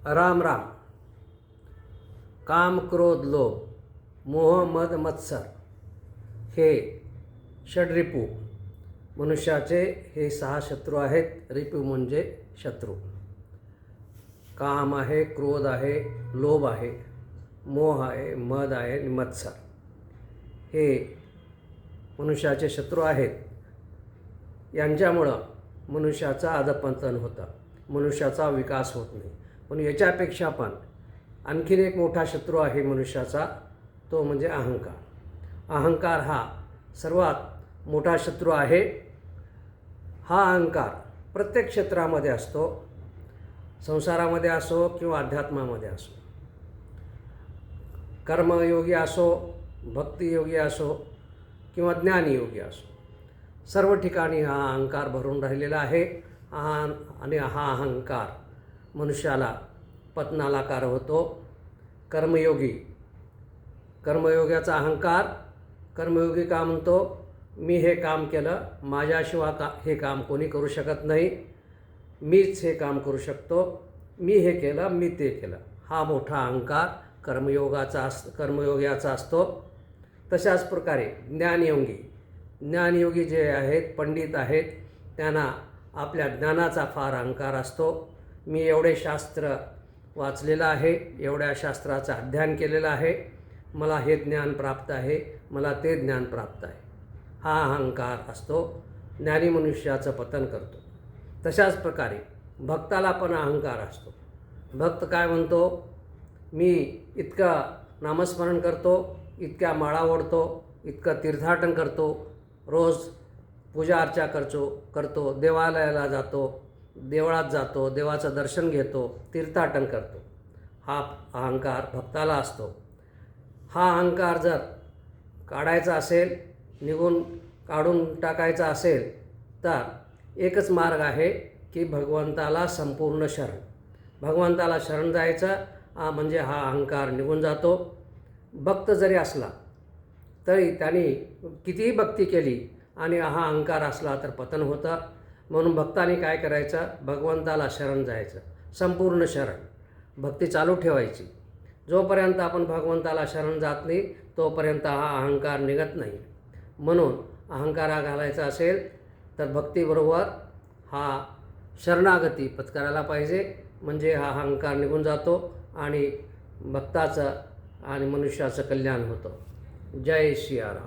राम राम. काम, क्रोध, लोभ, मोह, मद, मत्सर हे षड्रिपू मनुष्याचे हे 6 शत्रू आहेत. रिपू म्हणजे शत्रू. काम आहे, क्रोध आहे, लोभ आहे, मोह आहे, मद आहे आणि मत्सर हे मनुष्याचे शत्रू आहेत. यांच्यामुळं मनुष्याचा अधःपतन होतं, मनुष्याचा विकास होत नाही. पण याच्यापेक्षा पण आणखीन एक मोठा शत्रू आहे मनुष्याचा, तो म्हणजे अहंकार. अहंकार हा सर्वात मोठा शत्रू आहे. हा अहंकार प्रत्येक क्षेत्रामध्ये असतो, संसारामध्ये असो किंवा अध्यात्मामध्ये असो, कर्मयोगी असो, भक्तियोगी असो किंवा ज्ञानयोगी असो, सर्व ठिकाणी हा अहंकार भरून राहिलेला आहे. आणि हा अहंकार मनुष्याला पतनाला कार होतो. कर्मयोग्याचा अहंकार, कर्मयोगी का म्हणतो, मी हे काम केलं, माझ्याशिवाय हे काम कोणी करू शकत नाही, मीच हे काम करू शकतो, मी हे केलं, मी ते केलं. हा मोठा अहंकार कर्मयोग्याचा असतो. तशाच प्रकारे ज्ञानयोगी जे आहेत, पंडित आहेत, त्यांना आपल्या ज्ञानाचा फार अहंकार असतो. मी एवढे शास्त्र वाचलेलं आहे, एवढ्या शास्त्राचं अध्ययन केलेलं आहे, मला हे ज्ञान प्राप्त आहे, मला ते ज्ञान प्राप्त आहे. हा अहंकार असतो, ज्ञानी मनुष्याचं पतन करतो. तशाच प्रकारे भक्ताला पण अहंकार असतो. भक्त काय म्हणतो, मी इतकं नामस्मरण करतो, इतक्या माळा ओढतो, इतकं तीर्थाटन करतो, रोज पूजा अर्चा करतो, देवालयाला जातो, देवळात जातो, देवाचं दर्शन घेतो, तीर्थाटन करतो. हा अहंकार भक्ताला असतो. हा अहंकार जर काढायचा असेल, काढून टाकायचा असेल, तर एकच मार्ग आहे की भगवंताला संपूर्ण शरण. भगवंताला शरण जायचं म्हणजे हा अहंकार निघून जातो. भक्त जरी असला तरी त्यांनी कितीही भक्ती केली आणि हा अहंकार असला तर पतन होतं. म्हणून भक्तांनी काय करायचं, भगवंताला शरण जायचं, संपूर्ण शरण. भक्ती चालू ठेवायची. जोपर्यंत आपण भगवंताला शरण जात नाही तोपर्यंत हा अहंकार निघत नाही. म्हणून अहंकारा घालायचा असेल तर भक्तीबरोबर हा शरणागती पत्करायला पाहिजे. म्हणजे हा अहंकार निघून जातो आणि भक्ताचं आणि मनुष्याचं कल्याण होतं. जय सियाराम.